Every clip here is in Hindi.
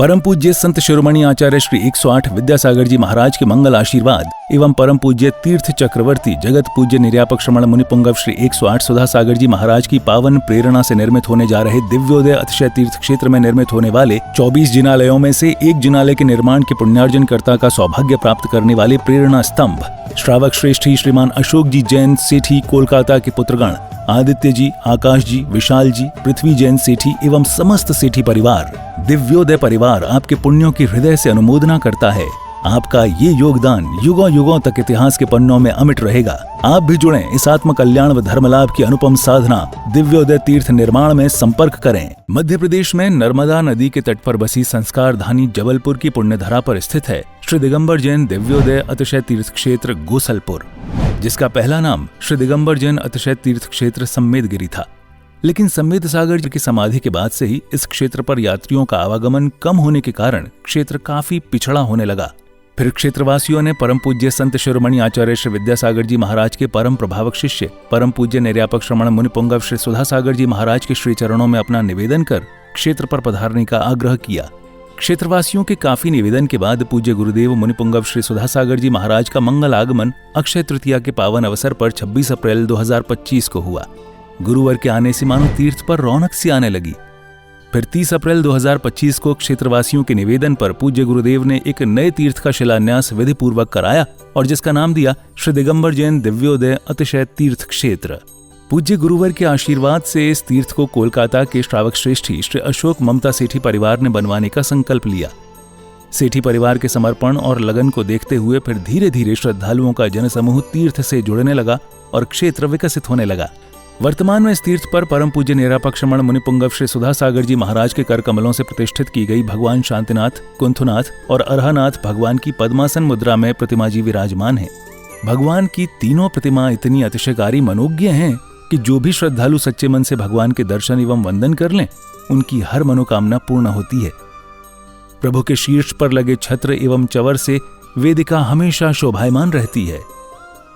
परम पूज्य संत शिरोमणि आचार्य श्री 108 विद्यासागर जी महाराज के मंगल आशीर्वाद एवं परम पूज्य तीर्थ चक्रवर्ती जगत पूज्य निर्यापक श्रमण मुनिपुंगव श्री 108 सुधा सागर जी महाराज की पावन प्रेरणा से निर्मित होने जा रहे दिव्योदय अतिशय तीर्थ क्षेत्र में निर्मित होने वाले 24 जिनालयों में से एक जिनालय के निर्माण के पुण्यार्जन कर्ता का सौभाग्य प्राप्त करने वाले प्रेरणा स्तंभ श्रावक श्रेष्ठी श्रीमान अशोक जी जैन सेठी कोलकाता के पुत्रगण आदित्य जी, आकाश जी, विशाल जी, पृथ्वी जैन सेठी एवं समस्त सेठी परिवार, दिव्योदय परिवार आपके पुण्यों की हृदय से अनुमोदना करता है। आपका ये योगदान युगों युगों तक इतिहास के पन्नों में अमिट रहेगा। आप भी जुड़ें इस आत्म कल्याण व धर्म लाभ की अनुपम साधना दिव्योदय तीर्थ निर्माण में संपर्क करें। मध्य प्रदेश में नर्मदा नदी के तट पर बसी संस्कार धानी जबलपुर की पुण्यधरा पर स्थित है श्री दिगंबर जैन दिव्योदय अतिशय तीर्थ क्षेत्र गोसलपुर, जिसका पहला नाम श्री दिगंबर जैन अतिशय तीर्थ क्षेत्र सम्मेदगिरी था। लेकिन सम्मेद सागर जी की समाधि के बाद से ही इस क्षेत्र पर यात्रियों का आवागमन कम होने के कारण क्षेत्र काफी पिछड़ा होने लगा। फिर क्षेत्रवासियों ने परम पूज्य संत शिरोमणि आचार्य श्री विद्यासागर जी महाराज के परम प्रभावक शिष्य परम पूज्य निर्यापक श्रमण मुनिपुंगव श्री सुधा सागर जी महाराज के श्री चरणों में अपना निवेदन कर क्षेत्र पर पधारने का आग्रह किया। क्षेत्रवासियों के काफी निवेदन के बाद पूज्य गुरुदेव मुनिपुंगव श्री सुधा सागर जी महाराज का मंगल आगमन अक्षय तृतीया के पावन अवसर पर 26 अप्रैल 2025 को हुआ। गुरुवार के आने से मानो तीर्थ पर रौनक सी आने लगी। फिर 30 अप्रैल 2025 को क्षेत्रवासियों के निवेदन पर पूज्य गुरुदेव ने एक नए तीर्थ का शिलान्यास विधि पूर्वक कराया और जिसका नाम दिया श्री दिगंबर जैन दिव्योदय अतिशय तीर्थ क्षेत्र। पूज्य गुरुवर के आशीर्वाद से इस तीर्थ को कोलकाता के श्रावक श्रेष्ठी श्री अशोक ममता सेठी परिवार ने बनवाने का संकल्प लिया। सेठी परिवार के समर्पण और लगन को देखते हुए फिर धीरे धीरे श्रद्धालुओं का जनसमूह तीर्थ से जुड़ने लगा और क्षेत्र विकसित होने लगा। वर्तमान में इस तीर्थ पर परम पूज्य निरापक श्रमण मुनिपुंगव श्री सुधा सागर जी महाराज के कर कमलों से प्रतिष्ठित की गई भगवान शांतिनाथ, कुंथुनाथ और अरहनाथ भगवान की पद्मासन मुद्रा में प्रतिमा जी विराजमान है। भगवान की तीनों प्रतिमा इतनी अतिशयकारी मनोज्ञ हैं कि जो भी श्रद्धालु सच्चे मन से भगवान के दर्शन एवं वंदन कर लें, उनकी हर मनोकामना पूर्ण होती है। प्रभु के शीर्ष पर लगे छत्र एवं चवर से वेदिका हमेशा शोभायमान रहती है।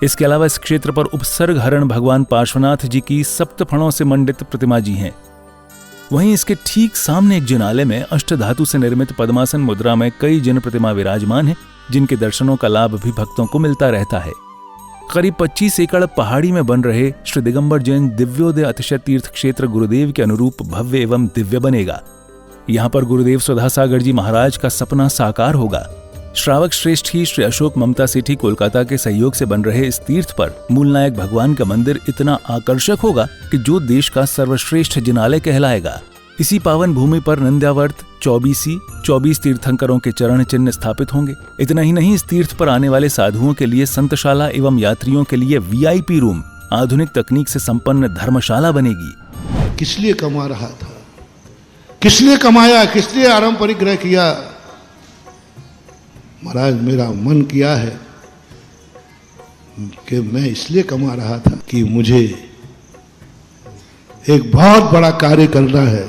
इसके अलावा इस क्षेत्र पर उपसर्ग हरण भगवान पार्श्वनाथ जी की सप्तफणों से मंडित प्रतिमा जी हैं। वहीं इसके ठीक सामने एक जिनालय में अष्टधातु से निर्मित पद्मासन मुद्रा में कई जिन प्रतिमा विराजमान हैं, जिनके दर्शनों का लाभ भी भक्तों को मिलता रहता है। करीब 25 एकड़ पहाड़ी में बन रहे श्री दिगंबर जैन दिव्योदय अतिशय तीर्थ क्षेत्र गुरुदेव के अनुरूप भव्य एवं दिव्य बनेगा। यहाँ पर गुरुदेव सुधा सागर जी महाराज का सपना साकार होगा। श्रावक श्रेष्ठी श्री अशोक ममता सेठी कोलकाता के सहयोग से बन रहे इस तीर्थ पर मूलनायक भगवान का मंदिर इतना आकर्षक होगा कि जो देश का सर्वश्रेष्ठ जिनालय कहलाएगा। इसी पावन भूमि पर नंद्यावर्त 24 तीर्थंकरों के चरण चिन्ह स्थापित होंगे। इतना ही नहीं, इस तीर्थ पर आने वाले साधुओं के लिए संतशाला एवं यात्रियों के लिए VIP रूम, आधुनिक तकनीक से संपन्न धर्मशाला बनेगी। किस लिए कमा रहा था, किस लिए कमाया, किस लिए आराम परिग्रह किया? महाराज मेरा मन किया है कि मैं इसलिए कमा रहा था कि मुझे एक बहुत बड़ा कार्य करना है,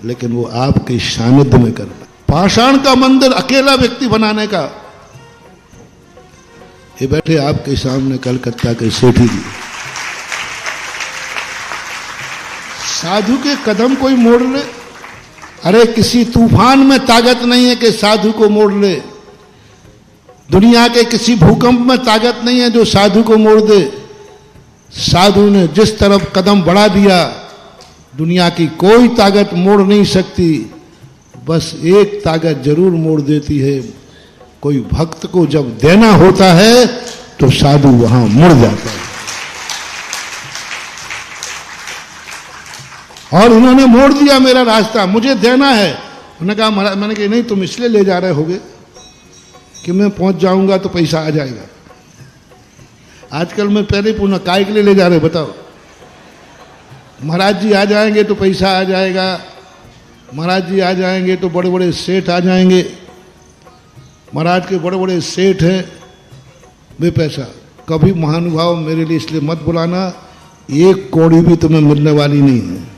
लेकिन वो आपके सानिध्य में करना। पाषाण का मंदिर अकेला व्यक्ति बनाने का। ये बैठे आपके सामने कलकत्ता के सेठी जी, साधु के कदम कोई मोड़ ले। अरे किसी तूफान में ताकत नहीं है कि साधु को मोड़ ले। दुनिया के किसी भूकंप में ताकत नहीं है जो साधु को मोड़ दे। साधु ने जिस तरफ कदम बढ़ा दिया, दुनिया की कोई ताकत मोड़ नहीं सकती। बस एक ताकत जरूर मोड़ देती है, कोई भक्त को जब देना होता है तो साधु वहां मुड़ जाता है। और उन्होंने मोड़ दिया मेरा रास्ता, मुझे देना है। उन्होंने कहा महाराज, मैंने कहा नहीं, तुम इसलिए ले जा रहे होगे कि मैं पहुंच जाऊंगा तो पैसा आ जाएगा। आजकल मैं पहले ही पूछना, काय के लिए ले जा रहे बताओ? महाराज जी आ जाएंगे तो पैसा आ जाएगा, महाराज जी आ जाएंगे तो बड़े बड़े सेठ आ जाएंगे। महाराज के बड़े बड़े सेठ हैं, वे पैसा। कभी महानुभाव मेरे लिए इसलिए मत बुलाना, एक कौड़ी भी तुम्हें मिलने वाली नहीं है।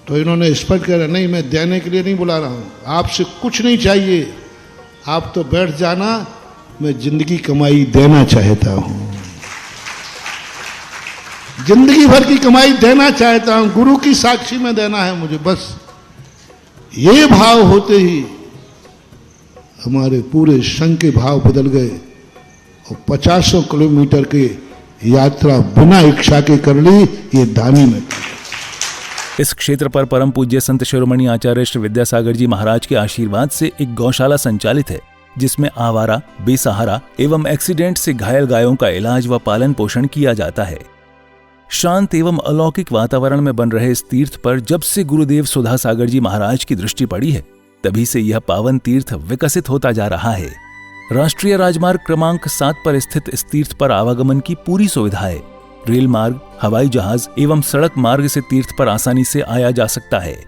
तो इन्होंने स्पष्ट कहा, नहीं मैं देने के लिए नहीं बुला रहा हूँ, आपसे कुछ नहीं चाहिए, आप तो बैठ जाना, मैं जिंदगी कमाई देना चाहता हूँ। जिंदगी भर की कमाई देना चाहता हूं, गुरु की साक्षी में देना है मुझे, बस ये भाव होते ही हमारे पूरे संघ के भाव बदल गए और 50 किलोमीटर की यात्रा बिना इच्छा के कर ली, ये दानी में। इस क्षेत्र पर परम पूज्य संत शिरोमणि आचार्य श्री विद्यासागर जी महाराज के आशीर्वाद से एक गौशाला संचालित है, जिसमें आवारा, बेसहारा एवं एक्सीडेंट से घायल गायों का इलाज व पालन पोषण किया जाता है। शांत एवं अलौकिक वातावरण में बन रहे इस तीर्थ पर जब से गुरुदेव सुधा सागर जी महाराज की दृष्टि पड़ी है, तभी से यह पावन तीर्थ विकसित होता जा रहा है। राष्ट्रीय राजमार्ग क्रमांक 7 पर स्थित इस तीर्थ पर आवागमन की पूरी सुविधा है। रेल मार्ग, हवाई जहाज एवं सड़क मार्ग से तीर्थ पर आसानी से आया जा सकता है।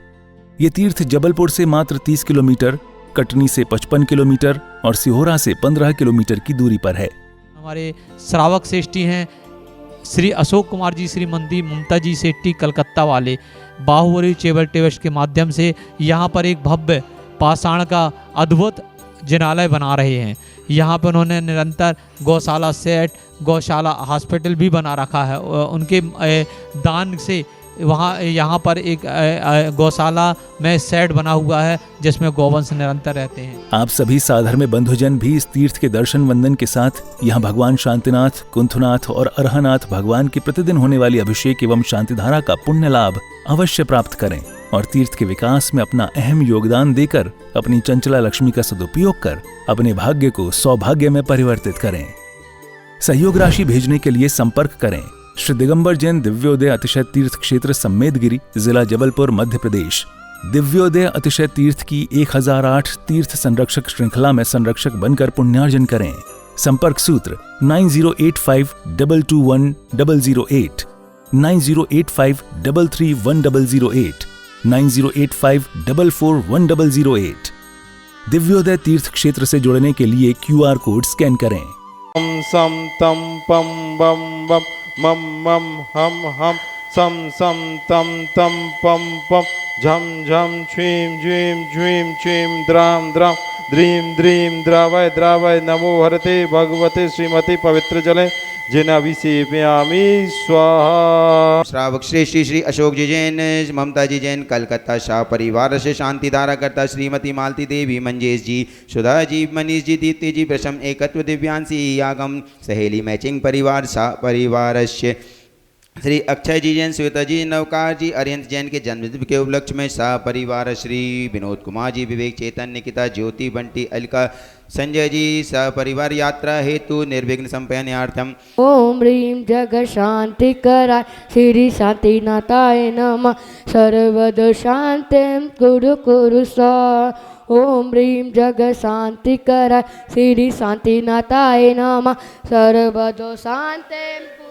ये तीर्थ जबलपुर से मात्र 30 किलोमीटर, कटनी से 55 किलोमीटर और सिहोरा से 15 किलोमीटर की दूरी पर है। हमारे श्रावक श्रेष्ठी हैं श्री अशोक कुमार जी, श्रीमती ममता जी सेट्टी कलकत्ता वाले, बाहुबली चेबल टेवश के माध्यम से यहाँ पर एक भव्य पाषाण का अद्भुत जिनालय बना रहे हैं। यहाँ पर उन्होंने निरंतर गौशाला सेट, गौशाला हॉस्पिटल भी बना रखा है। उनके दान से वहाँ यहाँ पर एक गौशाला में सेट बना हुआ है जिसमें गौवंश निरंतर रहते हैं। आप सभी साधर्म्य बंधुजन भी इस तीर्थ के दर्शन वंदन के साथ यहाँ भगवान शांतिनाथ, कुंथनाथ और अरहनाथ भगवान की प्रतिदिन होने वाली अभिषेक एवं शांतिधारा का पुण्य लाभ अवश्य प्राप्त करें और तीर्थ के विकास में अपना अहम योगदान देकर अपनी चंचला लक्ष्मी का सदुपयोग कर अपने भाग्य को सौभाग्य में परिवर्तित करें। सहयोग राशि भेजने के लिए संपर्क करें श्री दिगंबर जैन दिव्योदय अतिशय तीर्थ क्षेत्र सम्मेदगिरी, जिला जबलपुर, मध्य प्रदेश। दिव्योदय अतिशय तीर्थ की 1008 तीर्थ संरक्षक श्रृंखला में संरक्षक बनकर पुण्यार्जन करें। संपर्क सूत्र 9085221008, 9085331008, 9085441008। दिव्योदय तीर्थ क्षेत्र से जुड़ने के लिए QR कोड स्कैन करें। सम तम पम बम बम मम मम हम सम सम तम तम पम पम झम झम छीम झीम झीम छीम द्राम द्राम द्रीम द्रीम द्रावय द्रावय नमो हरते भगवते श्रीमती पवित्र जले जिनाभिषेपयामि स्वाहा। श्रावक श्रेष्ठी श्री अशोक जी जैन, ममता जी जैन कलकत्ता शाह परिवार से शांति धारा करता श्रीमती मालती देवी, मंजेश जी, सुधा जी, मनीष जी, दीप्ति जी, प्रशम एकत्व दिव्यांशी यागम सहेली मैचिंग परिवार शाह परिवार से श्री अक्षय जी जैन, श्वेता जी, नवकार जी, अरियंत जैन के जन्मदिन के उपलक्ष्य में शाह परिवार श्री विनोद कुमार जी, विवेक, चेतन, निकिता, ज्योति, बंटी, अलका, संजय जी सह परिवार यात्रा हेतु निर्विघ्न संपन्नार्थम ओम ह्रीं जग शांति कराय श्री शांतिनाथाय नमः सर्वद शांतिं कुरु कुरु स्वाहा। ओम ह्रीं जग शांति कराय श्री शांतिनाथाय नमः सर्वद शांतिं